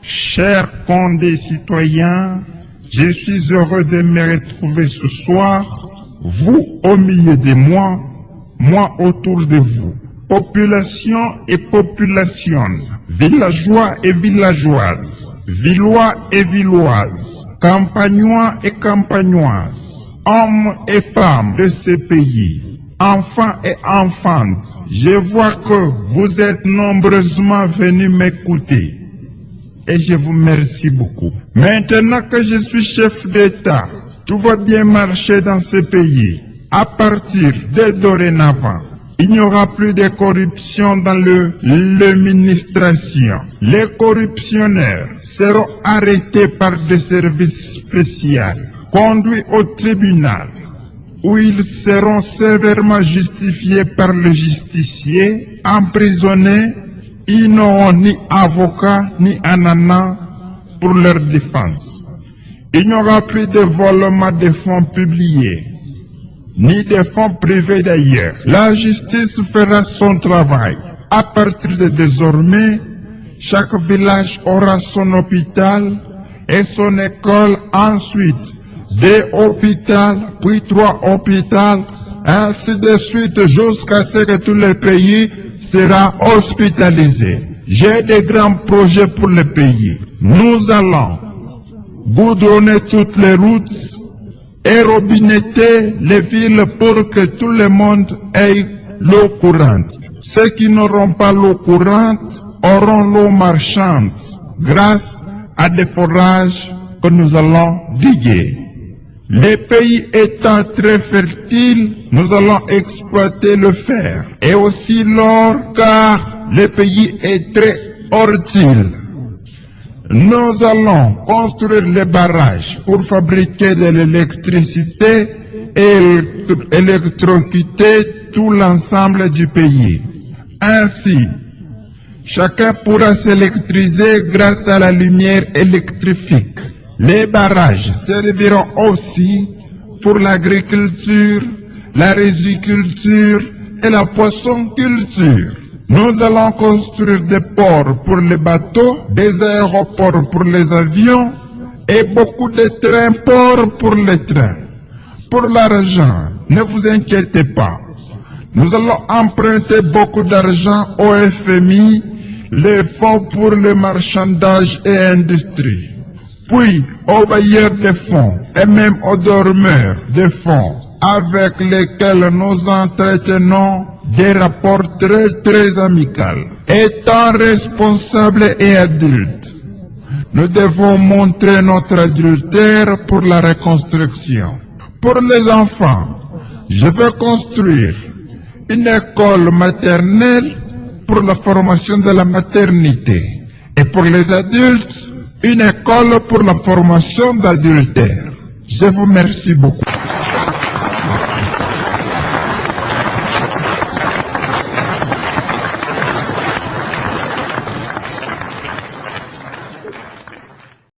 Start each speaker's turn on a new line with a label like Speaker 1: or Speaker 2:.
Speaker 1: Chers condécitoyens, je suis heureux de me retrouver ce soir, vous au milieu de moi autour de vous. Population et population, villageois et villageoises, villois et villoises, campagnois et campagnoises, hommes et femmes de ce pays, enfants et enfantes, je vois que vous êtes nombreusement venus m'écouter. Et je vous remercie beaucoup. Maintenant que je suis chef d'État, tout va bien marcher dans ce pays. À partir de dorénavant, il n'y aura plus de corruption dans l'administration. Les corruptionnaires seront arrêtés par des services spéciaux, conduits au tribunal, où ils seront sévèrement justifiés par le justicier, emprisonnés. Ils n'auront ni avocat ni ananas pour leur défense. Il n'y aura plus de volement de fonds publiés, ni de fonds privés d'ailleurs. La justice fera son travail. À partir de désormais, chaque village aura son hôpital et son école ensuite. 2 hôpitaux, puis 3 hôpitaux, ainsi de suite jusqu'à ce que tout le pays sera hospitalisé. J'ai de grands projets pour le pays. Nous allons goudronner toutes les routes et robinetter les villes pour que tout le monde ait l'eau courante. Ceux qui n'auront pas l'eau courante auront l'eau marchande grâce à des forages que nous allons diguer. Les pays étant très fertiles, nous allons exploiter le fer et aussi l'or car le pays est très fertile. Nous allons construire les barrages pour fabriquer de l'électricité et électrocuter tout l'ensemble du pays. Ainsi, chacun pourra s'électriser grâce à la lumière électrique. Les barrages serviront aussi pour l'agriculture, la riziculture et la poissonculture. Nous allons construire des ports pour les bateaux, des aéroports pour les avions et beaucoup de trains-ports pour les trains. Pour l'argent, ne vous inquiétez pas. Nous allons emprunter beaucoup d'argent au FMI, les fonds pour le marchandage et industrie. Puis aux bailleurs de fonds et même aux dormeurs de fonds avec lesquels nous entretenons des rapports très amicaux. Étant responsables et adultes, nous devons montrer notre adultère pour la reconstruction. Pour les enfants, je veux construire une école maternelle pour la formation de la maternité. Et pour les adultes, une école pour la formation d'adultère. Je vous remercie beaucoup.